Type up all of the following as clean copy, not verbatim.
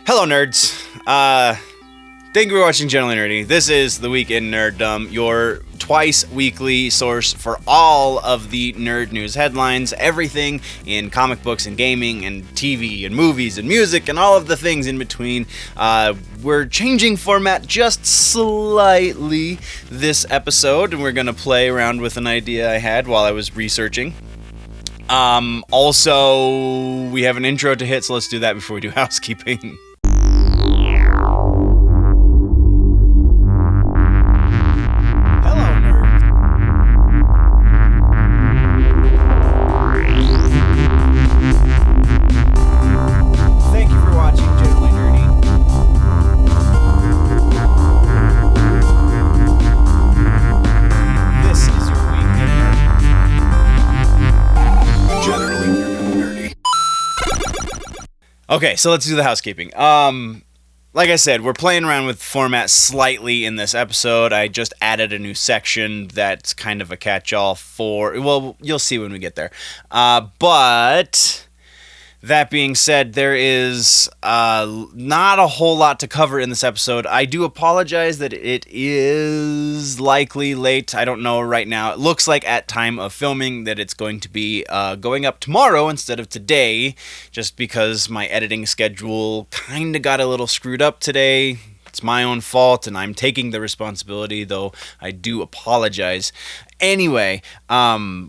Hello, nerds. Thank you for watching Generally Nerdy. This is the Week in Nerdom, your twice weekly source for all of the nerd news headlines, everything in comic books and gaming and TV and movies and music and all of the things in between. We're changing format just slightly this episode, and we're going to play around with an idea I had while I was researching. Also, we have an intro to hit, so let's do that before we do housekeeping. Okay, so let's do the housekeeping. Like I said, we're playing around with format slightly in this episode. I just added a new section that's kind of a catch-all for... Well, you'll see when we get there. But... That being said, there is not a whole lot to cover in this episode. I do apologize that it is likely late. I don't know right now. It looks like at time of filming that it's going to be going up tomorrow instead of today, just because my editing schedule kind of got a little screwed up today. It's my own fault, and I'm taking the responsibility, though I do apologize. Anyway,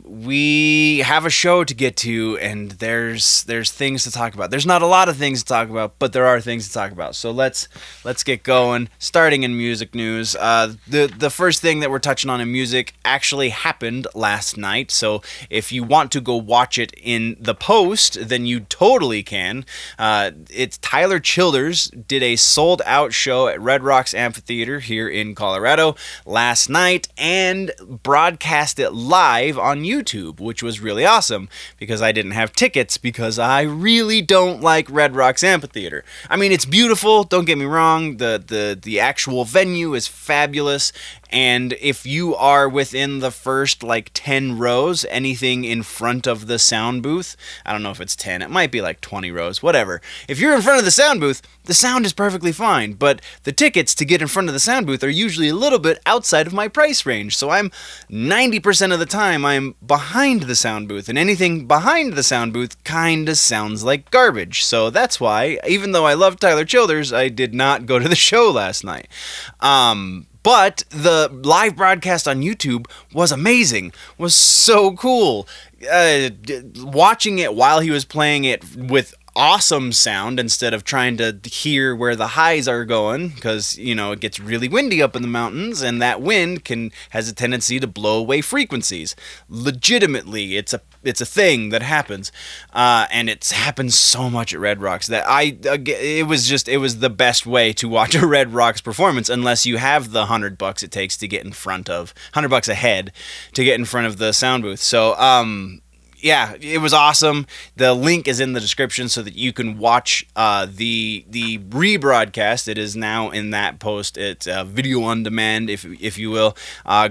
we have a show to get to, and there's things to talk about. There's not a lot of things to talk about, but there are things to talk about. So let's get going. Starting in music news, the first thing that we're touching on in music actually happened last night. So if you want to go watch it in the post, then you totally can. It's Tyler Childers did a sold out show at Red Rocks Amphitheater here in Colorado last night, and broadcast it live on YouTube, which was really awesome because I didn't have tickets because I really don't like Red Rocks Amphitheater. I mean, it's beautiful, don't get me wrong, the actual venue is fabulous, and if you are within the first 10 rows, anything in front of the sound booth, I don't know if it's 10, it might be 20 rows, whatever. If you're in front of the sound booth, the sound is perfectly fine, but the tickets to get in front of the sound booth are usually a little bit outside of my price range, so 90% of the time I'm behind the sound booth, and anything behind the sound booth kinda sounds like garbage. So that's why, even though I love Tyler Childers, I did not go to the show last night. But the live broadcast on YouTube was amazing, was so cool. Watching it while he was playing it with awesome sound instead of trying to hear where the highs are going, because it gets really windy up in the mountains, and that wind has a tendency to blow away frequencies. Legitimately, it's a thing that happens, and it's happened so much at Red Rocks that it was the best way to watch a Red Rocks performance, unless you have the $100 it takes to get in front of $100 a head to get in front of the sound booth. So yeah, it was awesome. The link is in the description so that you can watch the rebroadcast. It is now in that post. It's video on demand, if you will.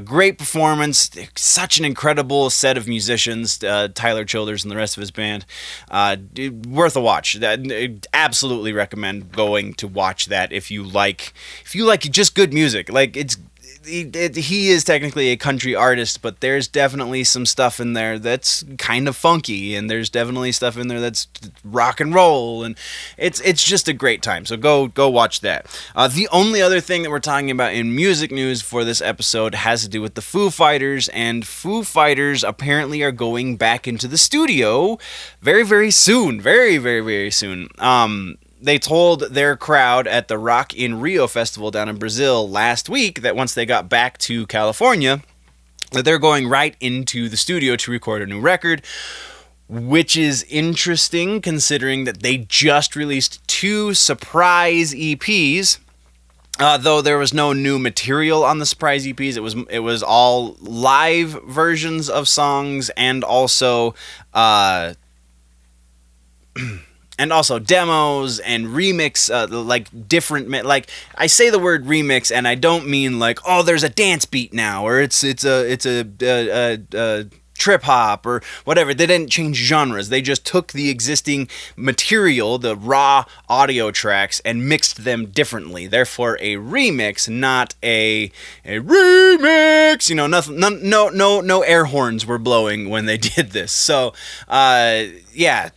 Great performance. Such an incredible set of musicians. Tyler Childers and the rest of his band. Worth a watch. Absolutely recommend going to watch that if you like just good music. He is technically a country artist, but there's definitely some stuff in there that's kind of funky, and there's definitely stuff in there that's rock and roll, and it's just a great time. So go watch that. The only other thing that we're talking about in music news for this episode has to do with the Foo Fighters, and Foo Fighters apparently are going back into the studio very, very soon. Very, very, very soon. They told their crowd at the Rock in Rio festival down in Brazil last week that once they got back to California, that they're going right into the studio to record a new record, which is interesting considering that they just released 2 surprise EPs. Though there was no new material on the surprise EPs, it was all live versions of songs, and also demos and remix, different, I say the word remix and I don't mean there's a dance beat now, or it's a trip hop or whatever. They didn't change genres. They just took the existing material, the raw audio tracks, and mixed them differently. Therefore, a remix, not a remix. You know, nothing, no air horns were blowing when they did this. So, yeah.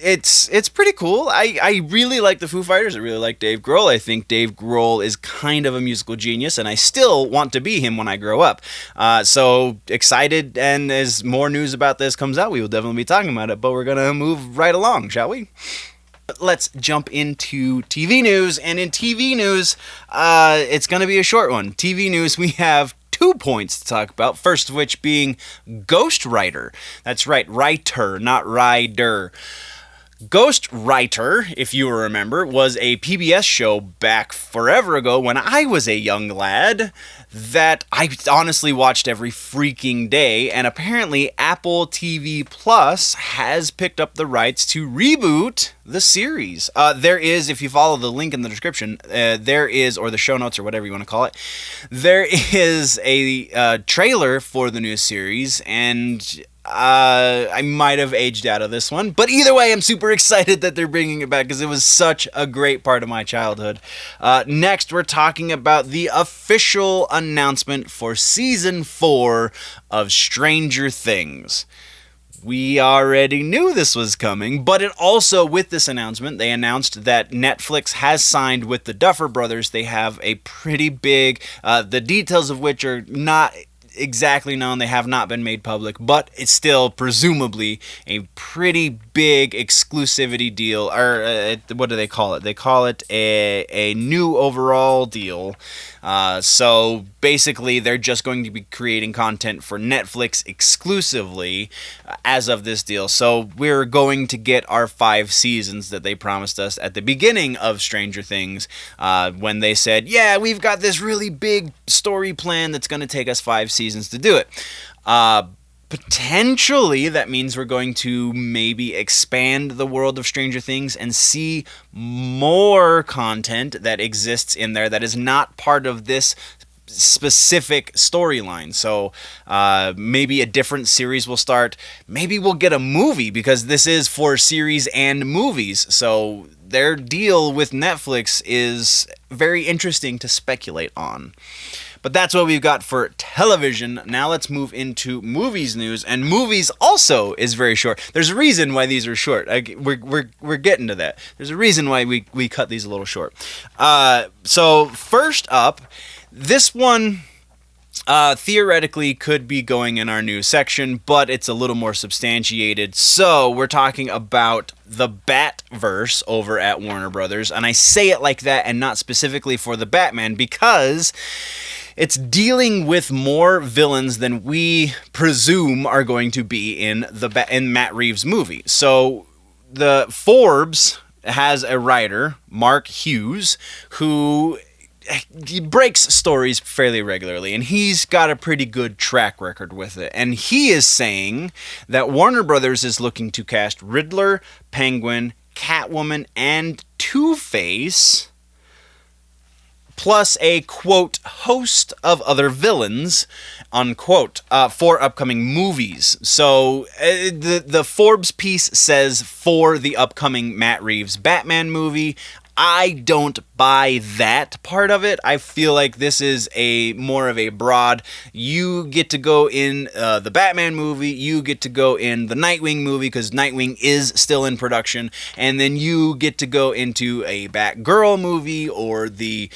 It's pretty cool. I really like the Foo Fighters. I really like Dave Grohl. I think Dave Grohl is kind of a musical genius, and I still want to be him when I grow up. So excited, and as more news about this comes out, we will definitely be talking about it, but we're going to move right along, shall we? Let's jump into TV news, and in TV news, it's going to be a short one. TV news, we have 2 points to talk about, first of which being Ghostwriter. That's right, writer, not rider. Ghostwriter, if you remember, was a PBS show back forever ago when I was a young lad that I honestly watched every freaking day, and apparently Apple TV Plus has picked up the rights to reboot the series. There is, if you follow the link in the description, there is, or the show notes or whatever you want to call it, there is a trailer for the new series, and I might have aged out of this one, but either way, I'm super excited that they're bringing it back because it was such a great part of my childhood. Next, we're talking about the official announcement for Season 4 of Stranger Things. We already knew this was coming, but it also, with this announcement, they announced that Netflix has signed with the Duffer brothers. They have a pretty big, the details of which are not exactly known, they have not been made public, but it's still presumably a pretty big exclusivity deal, or what do they call it? They call it a new overall deal. So basically, they're just going to be creating content for Netflix exclusively as of this deal. So we're going to get our 5 seasons that they promised us at the beginning of Stranger Things, when they said, yeah, we've got this really big story plan that's going to take us 5 seasons to do it. Potentially, that means we're going to maybe expand the world of Stranger Things and see more content that exists in there that is not part of this specific storyline. So maybe a different series will start. Maybe we'll get a movie, because this is for series and movies. So their deal with Netflix is very interesting to speculate on. But that's what we've got for television. Now let's move into movies news, and movies also is very short. There's a reason why these are short. We're getting to that. There's a reason why we cut these a little short. So first up, this one theoretically could be going in our news section, but it's a little more substantiated. So we're talking about the Batverse over at Warner Brothers, and I say it like that and not specifically for the Batman because it's dealing with more villains than we presume are going to be in Matt Reeves' movie. So the Forbes has a writer, Mark Hughes, who he breaks stories fairly regularly, and he's got a pretty good track record with it. And he is saying that Warner Brothers is looking to cast Riddler, Penguin, Catwoman, and Two-Face, plus a, quote, host of other villains, unquote, for upcoming movies. So the Forbes piece says for the upcoming Matt Reeves Batman movie. I don't buy that part of it. I feel like this is more of a broad, you get to go in the Batman movie, you get to go in the Nightwing movie, because Nightwing is still in production, and then you get to go into a Batgirl movie, or the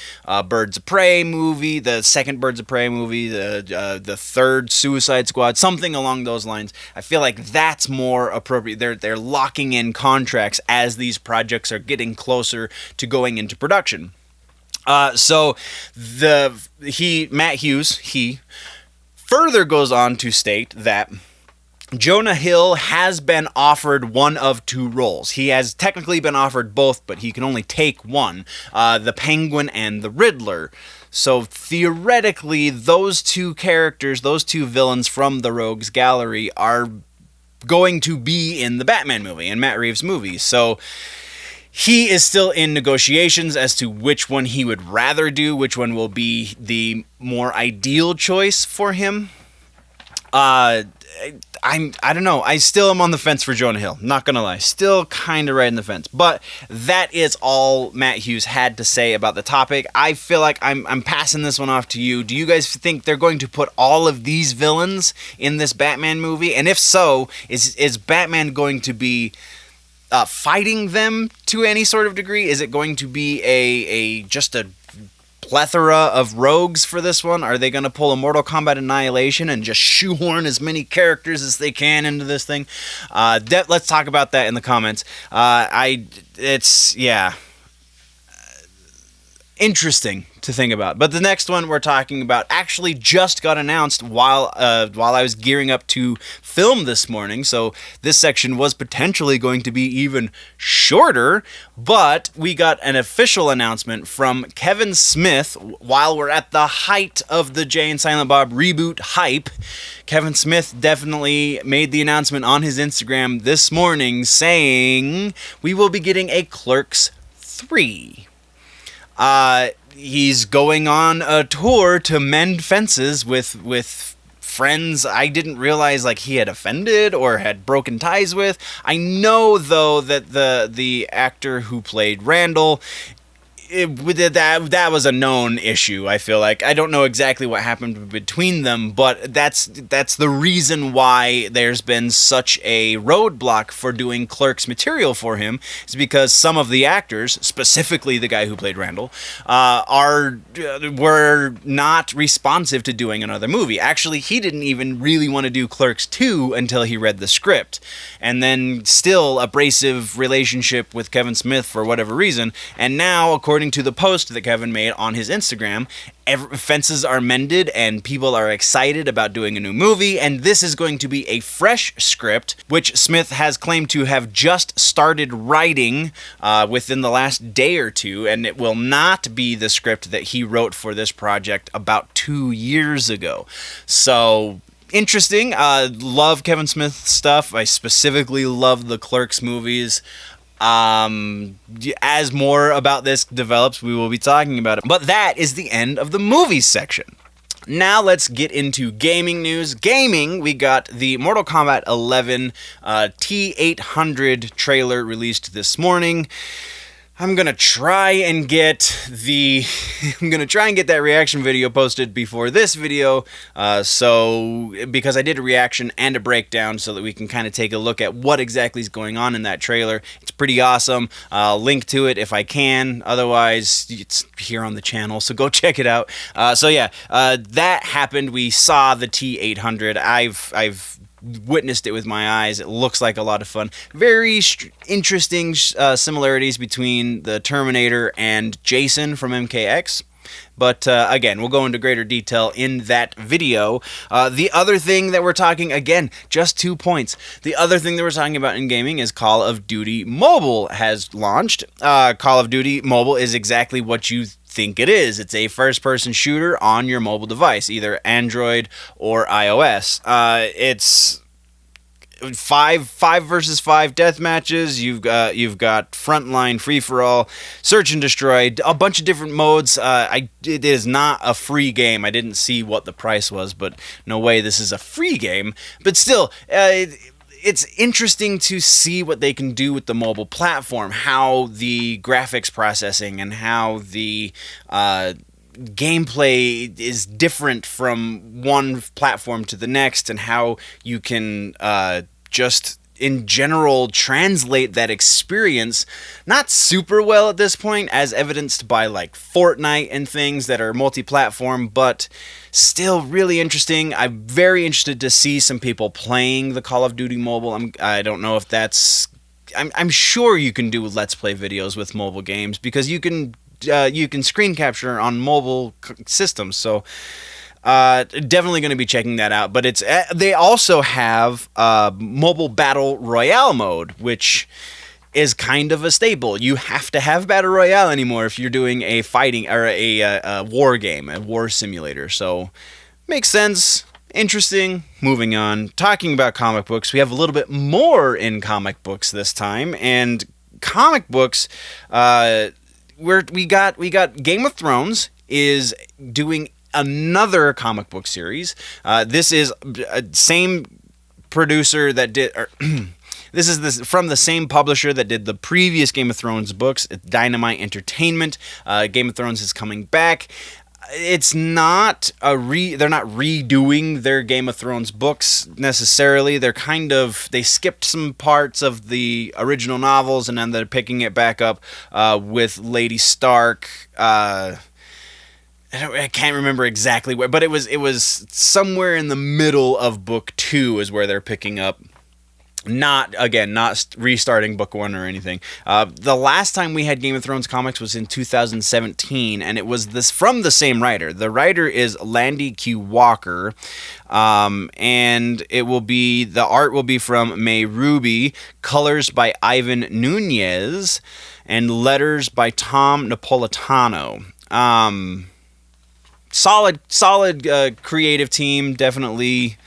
Birds of Prey movie, the second Birds of Prey movie, the third Suicide Squad, something along those lines. I feel like that's more appropriate. They're locking in contracts as these projects are getting closer to going into production. So Matt Hughes further goes on to state that Jonah Hill has been offered one of 2 roles. He has technically been offered both, but he can only take one, the Penguin and the Riddler. So theoretically, those 2 characters, those 2 villains from the Rogues Gallery are going to be in the Batman movie, in Matt Reeves' movie. So he is still in negotiations as to which one he would rather do, which one will be the more ideal choice for him. I don't know. I still am on the fence for Jonah Hill. Not gonna lie, still kind of right in the fence. But that is all Matt Hughes had to say about the topic. I feel like I'm passing this one off to you. Do you guys think they're going to put all of these villains in this Batman movie? And if so, is Batman going to be fighting them to any sort of degree? Is it going to be just a plethora of rogues for this one? Are they going to pull a Mortal Kombat Annihilation and just shoehorn as many characters as they can into this thing? Let's talk about that in the comments. Interesting to think about. But the next one we're talking about actually just got announced while I was gearing up to film this morning, so this section was potentially going to be even shorter, but we got an official announcement from Kevin Smith while we're at the height of the Jay and Silent Bob reboot hype. Kevin Smith definitely made the announcement on his Instagram this morning saying we will be getting a Clerks 3. He's going on a tour to mend fences with friends I didn't realize like he had offended or had broken ties with. I know though that the actor who played Randall, that was a known issue. I feel like I don't know exactly what happened between them, but that's the reason why there's been such a roadblock for doing Clerks material for him, is because some of the actors, specifically the guy who played Randall, were not responsive to doing another movie. Actually, he didn't even really want to do Clerks 2 until he read the script, and then still abrasive relationship with Kevin Smith for whatever reason, and now according to the post that Kevin made on his Instagram, fences are mended and people are excited about doing a new movie, and this is going to be a fresh script, which Smith has claimed to have just started writing within the last day or two, and it will not be the script that he wrote for this project about 2 years ago. So interesting. Love Kevin Smith's stuff. I specifically love the Clerks movies. As more about this develops, we will be talking about it. But that is the end of the movies section. Now let's get into gaming news. Gaming, we got the Mortal Kombat 11 T800 trailer released this morning. I'm gonna try and get that reaction video posted before this video, because I did a reaction and a breakdown so that we can kind of take a look at what exactly is going on in that trailer. It's pretty awesome. I'll link to it if I can. Otherwise, it's here on the channel, so go check it out. That happened. We saw the T800. I've witnessed it with my eyes. It looks like a lot of fun. Very interesting similarities between the Terminator and Jason from MKX. But again, we'll go into greater detail in that video. The other thing that we're talking, again, just 2 points. The other thing that we're talking about in gaming is Call of Duty Mobile has launched. Call of Duty Mobile is exactly what you think it is. It's a first-person shooter on your mobile device, either Android or iOS. It's 5 versus 5 death matches. You've got frontline, free for all, search and destroy, a bunch of different modes. It is not a free game. I didn't see what the price was, but no way this is a free game. But still, it's interesting to see what they can do with the mobile platform, how the graphics processing and how the gameplay is different from one platform to the next, and how you can just in general translate that experience not super well at this point, as evidenced by like Fortnite and things that are multi-platform, but still really interesting. I'm very interested to see some people playing the Call of Duty Mobile. I don't know if that's... I'm sure you can do Let's Play videos with mobile games, because you can screen capture on mobile systems, so definitely going to be checking that out. But they also have mobile battle royale mode, which is kind of a staple. You have to have battle royale anymore if you're doing a fighting or a war game, a war simulator. So makes sense. Interesting. Moving on. Talking about comic books, we have a little bit more in comic books this time, and comic books. We got Game of Thrones is doing another comic book series. This is same producer that did... This is from the same publisher that did the previous Game of Thrones books, Dynamite Entertainment. Game of Thrones is coming back. It's not they're not redoing their Game of Thrones books necessarily. They skipped some parts of the original novels, and then they're picking it back up with Lady Stark. I can't remember exactly where, but it was somewhere in the middle of book 2 is where they're picking up. Not restarting book 1 or anything. The last time we had Game of Thrones comics was in 2017, and it was from the same writer. The writer is Landy Q. Walker, and the art will be from May Ruby, colors by Ivan Nunez, and letters by Tom Napolitano. Solid creative team, definitely.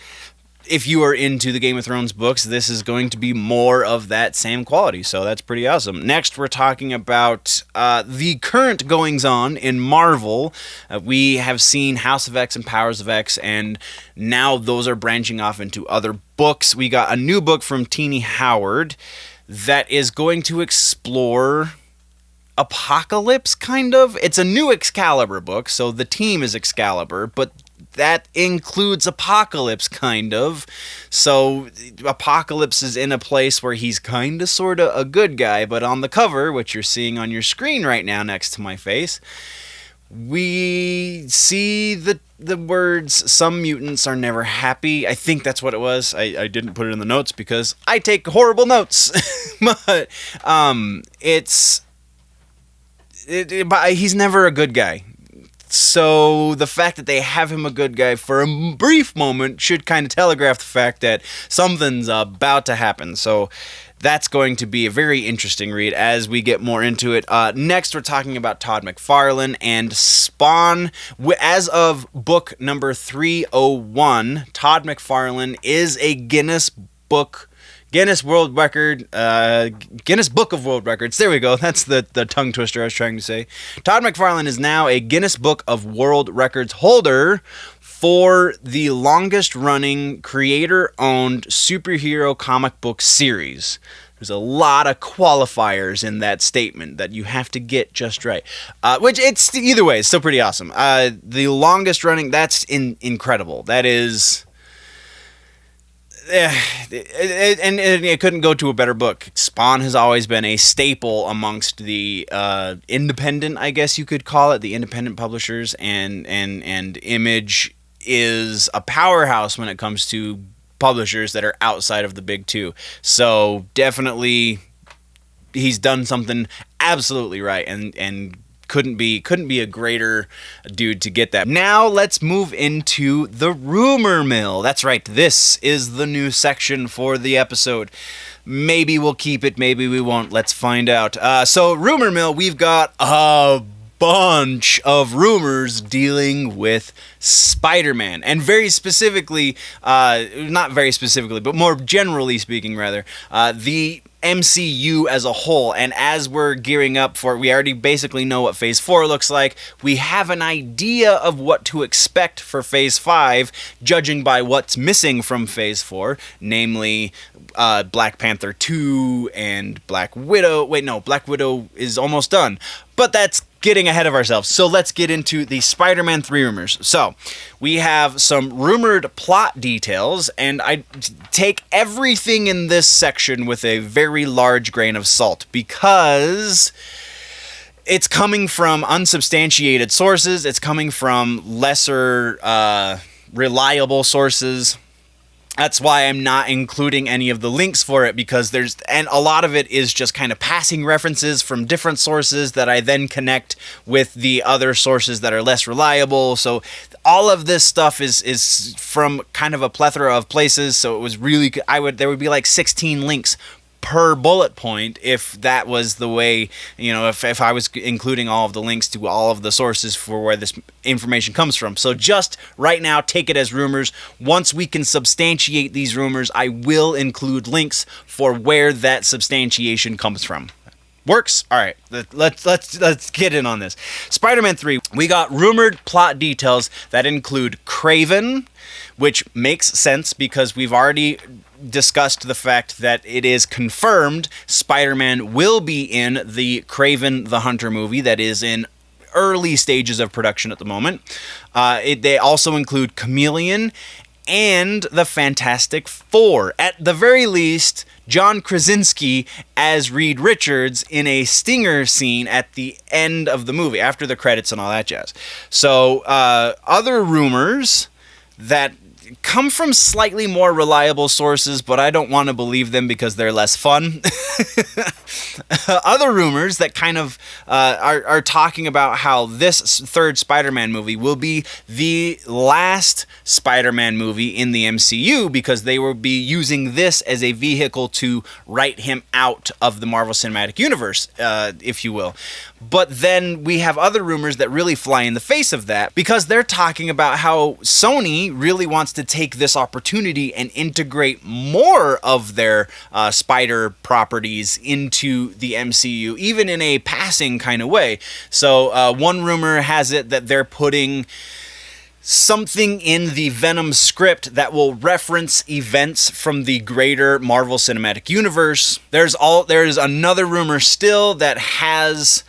If you are into the Game of Thrones books, this is going to be more of that same quality, so that's pretty awesome. Next, we're talking about the current goings-on in Marvel. We have seen House of X and Powers of X, and now those are branching off into other books. We got a new book from Teenie Howard that is going to explore Apocalypse, kind of. It's a new Excalibur book, so the team is Excalibur, but that includes Apocalypse, kind of. So Apocalypse is in a place where he's kind of, sort of a good guy, but on the cover, which you're seeing on your screen right now next to my face, we see the words, "Some mutants are never happy." I think that's what it was. I didn't put it in the notes because I take horrible notes. But he's never a good guy. So the fact that they have him a good guy for a brief moment should kind of telegraph the fact that something's about to happen. So that's going to be a very interesting read as we get more into it. Next, we're talking about Todd McFarlane and Spawn. As of book number 301, Todd McFarlane is a Guinness Book of World Records. There we go. That's the tongue twister I was trying to say. Todd McFarlane is now a Guinness Book of World Records holder for the longest running creator-owned superhero comic book series. There's a lot of qualifiers in that statement that you have to get just right. Which, it's either way, it's still pretty awesome. The longest running, that's incredible. That is... and it couldn't go to a better book. Spawn has always been a staple amongst the independent, I guess you could call it, the independent publishers, and Image is a powerhouse when it comes to publishers that are outside of the big two. So definitely he's done something absolutely right, and couldn't be a greater dude to get that. Now let's move into the rumor mill. That's right, this is the new section for the episode. Maybe we'll keep it, maybe we won't. Let's find out. So rumor mill, we've got a bunch of rumors dealing with Spider-Man, and very specifically, not very specifically, but more generally speaking, rather, the MCU as a whole. And as we're gearing up for it, we already basically know what Phase 4 looks like. We have an idea of what to expect for Phase 5, judging by what's missing from Phase 4, namely Black Panther 2 and Black Widow. Wait, no, Black Widow is almost done. But that's getting ahead of ourselves. So let's get into the Spider-Man 3 rumors. So we have some rumored plot details, and I take everything in this section with a very large grain of salt because it's coming from unsubstantiated sources. It's coming from lesser reliable sources. That's why I'm not including any of the links for it, because and a lot of it is just kind of passing references from different sources that I then connect with the other sources that are less reliable. So all of this stuff is from kind of a plethora of places. So it was really, there would be like 16 links per bullet point if that was the way, if I was including all of the links to all of the sources for where this information comes from. So just right now, take it as rumors. Once we can substantiate these rumors, I will include links for where that substantiation comes from. Works? All right, let's get in on this. Spider-Man 3, we got rumored plot details that include Kraven, which makes sense because we've already discussed the fact that it is confirmed Spider-Man will be in the Kraven the Hunter movie that is in early stages of production at the moment. They also include Chameleon and the Fantastic Four. At the very least, John Krasinski as Reed Richards in a stinger scene at the end of the movie, after the credits and all that jazz. So, other rumors that come from slightly more reliable sources, but I don't want to believe them because they're less fun. Other rumors that kind of are talking about how this third Spider-Man movie will be the last Spider-Man movie in the MCU because they will be using this as a vehicle to write him out of the Marvel Cinematic Universe, if you will. But then we have other rumors that really fly in the face of that because they're talking about how Sony really wants to take this opportunity and integrate more of their Spider properties into the MCU, even in a passing kind of way. So one rumor has it that they're putting something in the Venom script that will reference events from the greater Marvel Cinematic Universe. There's another rumor still that has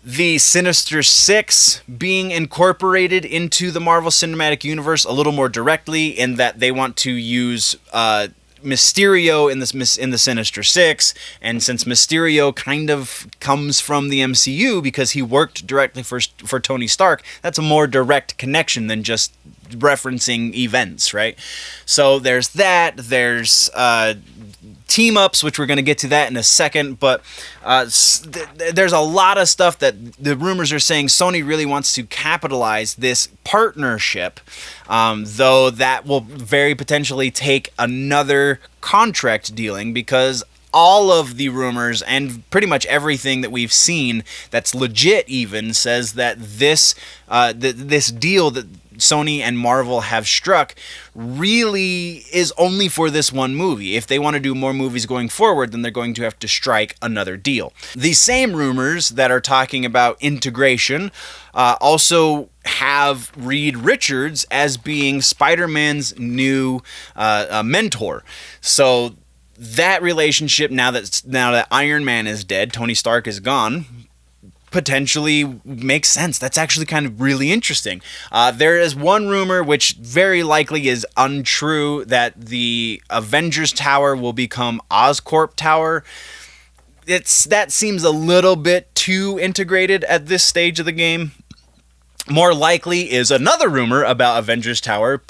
the Sinister Six being incorporated into the Marvel Cinematic Universe a little more directly, in that they want to use Mysterio in the Sinister Six, and since Mysterio kind of comes from the MCU because he worked directly for Tony Stark, that's a more direct connection than just referencing events, right? So there's that. There's team-ups, which we're going to get to that in a second, but there's a lot of stuff that the rumors are saying Sony really wants to capitalize this partnership, though that will very potentially take another contract dealing, because all of the rumors and pretty much everything that we've seen that's legit even says that this deal that Sony and Marvel have struck really is only for this one movie. If they want to do more movies going forward, then they're going to have to strike another deal. These same rumors that are talking about integration also have Reed Richards as being Spider-Man's new mentor. So that relationship, now that Iron Man is dead, Tony Stark is gone, potentially makes sense. That's actually kind of really interesting. There is one rumor, which very likely is untrue, that the Avengers Tower will become Oscorp Tower. That seems a little bit too integrated at this stage of the game. More likely is another rumor about Avengers Tower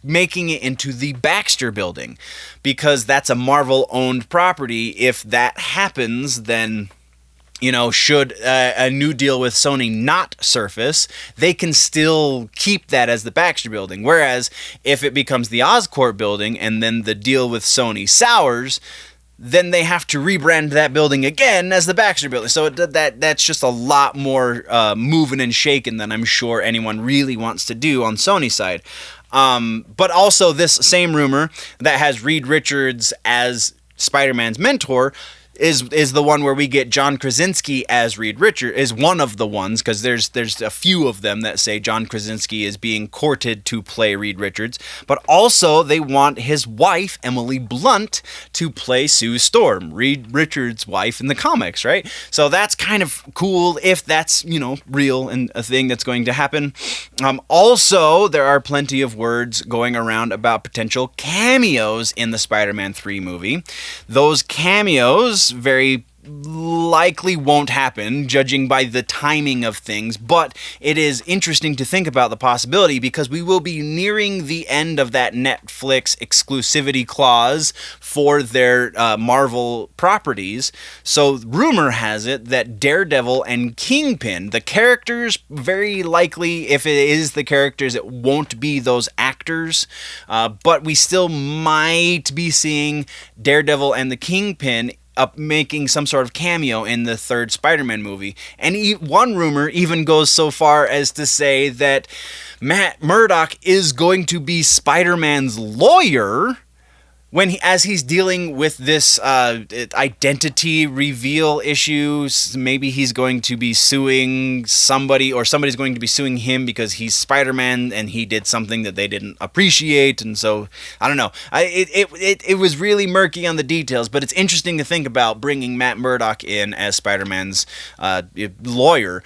making it into the Baxter Building, because that's a Marvel-owned property. If that happens, then should a new deal with Sony not surface, they can still keep that as the Baxter Building. Whereas if it becomes the Oscorp Building and then the deal with Sony sours, then they have to rebrand that building again as the Baxter Building. So that's just a lot more moving and shaking than I'm sure anyone really wants to do on Sony's side. But also this same rumor that has Reed Richards as Spider-Man's mentor is the one where we get John Krasinski as Reed Richards, is one of the ones, because there's a few of them that say John Krasinski is being courted to play Reed Richards, but also they want his wife, Emily Blunt, to play Sue Storm, Reed Richards' wife in the comics, right? So that's kind of cool if that's, real and a thing that's going to happen. Also, there are plenty of words going around about potential cameos in the Spider-Man 3 movie. Those cameos very likely won't happen, judging by the timing of things, but it is interesting to think about the possibility, because we will be nearing the end of that Netflix exclusivity clause for their Marvel properties. So rumor has it that Daredevil and Kingpin, the characters, very likely, if it is the characters, it won't be those actors, but we still might be seeing Daredevil and the Kingpin up making some sort of cameo in the third Spider-Man movie. And one rumor even goes so far as to say that Matt Murdock is going to be Spider-Man's lawyer as he's dealing with this identity reveal issues, maybe he's going to be suing somebody, or somebody's going to be suing him because he's Spider-Man and he did something that they didn't appreciate, and so I don't know. It was really murky on the details, but it's interesting to think about bringing Matt Murdock in as Spider-Man's lawyer,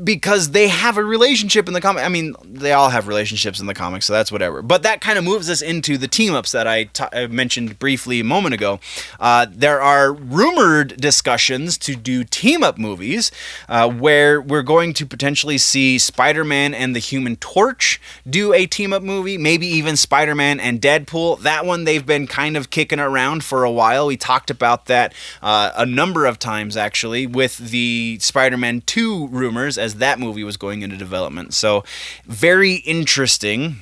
because they have a relationship in the comic. I mean, they all have relationships in the comics, so that's whatever. But that kind of moves us into the team-ups that I mentioned briefly a moment ago. There are rumored discussions to do team-up movies where we're going to potentially see Spider-Man and the Human Torch do a team-up movie, maybe even Spider-Man and Deadpool. That one they've been kind of kicking around for a while. We talked about that a number of times, actually, with the Spider-Man 2 rumors as that movie was going into development. So very interesting.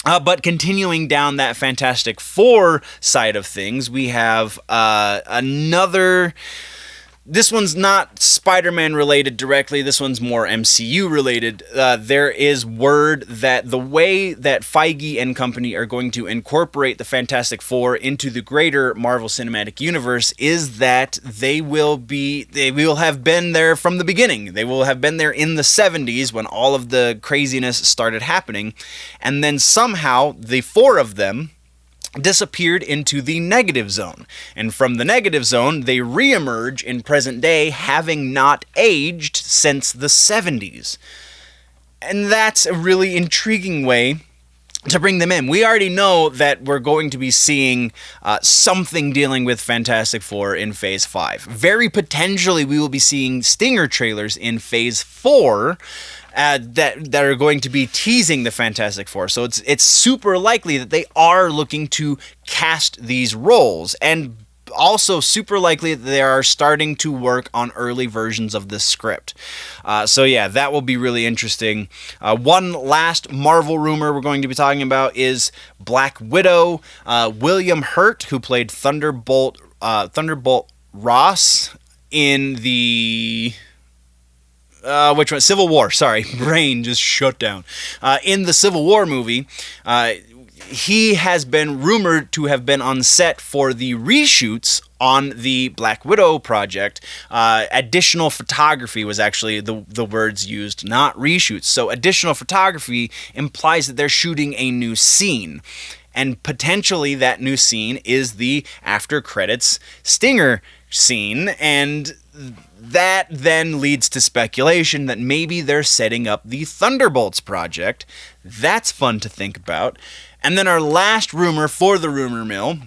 But continuing down that Fantastic Four side of things, we have another... This one's not Spider-Man related directly. This one's more MCU related. There is word that the way that Feige and company are going to incorporate the Fantastic Four into the greater Marvel Cinematic Universe is that they will have been there from the beginning. They will have been there in the 70s when all of the craziness started happening. And then somehow the four of them disappeared into the negative zone. And from the negative zone, they reemerge in present day, having not aged since the 70s. And that's a really intriguing way to bring them in. We already know that we're going to be seeing something dealing with Fantastic Four in Phase 5. Very potentially, we will be seeing stinger trailers in Phase 4 that are going to be teasing the Fantastic Four. So it's super likely that they are looking to cast these roles, and also super likely that they are starting to work on early versions of this script. So yeah, that will be really interesting. One last Marvel rumor we're going to be talking about is Black Widow. William Hurt, who played Thunderbolt Ross in the... which one? Civil War. Sorry, brain just shut down. In the Civil War movie, he has been rumored to have been on set for the reshoots on the Black Widow project. Additional photography was actually the words used, not reshoots. So additional photography implies that they're shooting a new scene. And potentially that new scene is the after credits stinger scene, and that then leads to speculation that maybe they're setting up the Thunderbolts project. That's fun to think about. And then our last rumor for the rumor mill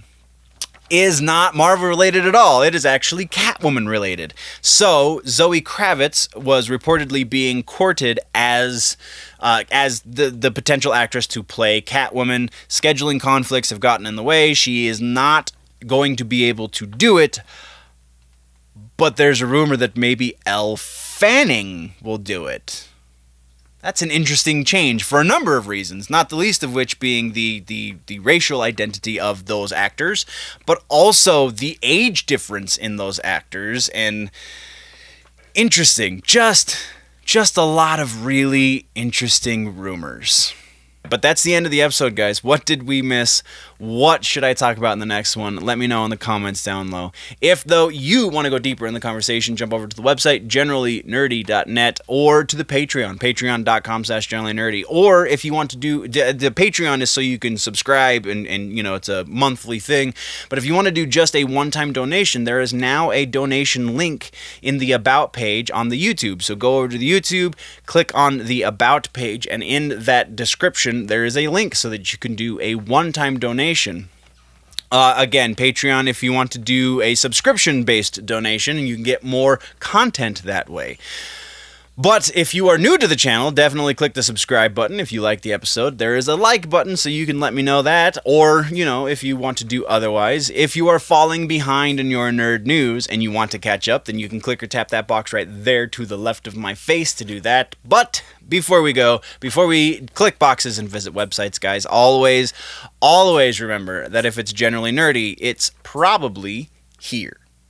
is not Marvel related at all. It is actually Catwoman related. So Zoe Kravitz was reportedly being courted as the potential actress to play Catwoman. Scheduling conflicts have gotten in the way. She is not going to be able to do it. But there's a rumor that maybe Elle Fanning will do it. That's an interesting change for a number of reasons, not the least of which being the racial identity of those actors, but also the age difference in those actors. And interesting. Just a lot of really interesting rumors. But that's the end of the episode, guys. What did we miss? What should I talk about in the next one? Let me know in the comments down low. If, though, you want to go deeper in the conversation, jump over to the website, generallynerdy.net, or to the Patreon, patreon.com/generallynerdy. Or if you want to do... The Patreon is so you can subscribe, and you know, it's a monthly thing. But if you want to do just a one-time donation, there is now a donation link in the About page on the YouTube. So go over to the YouTube, click on the About page, and in that description, there is a link so that you can do a one-time donation. Again, Patreon, if you want to do a subscription-based donation, you can get more content that way. But if you are new to the channel, definitely click the subscribe button if you like the episode. There is a like button, so you can let me know that. Or, you know, if you want to do otherwise. If you are falling behind in your nerd news and you want to catch up, then you can click or tap that box right there to the left of my face to do that. But before we go, before we click boxes and visit websites, guys, always remember that if it's generally nerdy, it's probably here.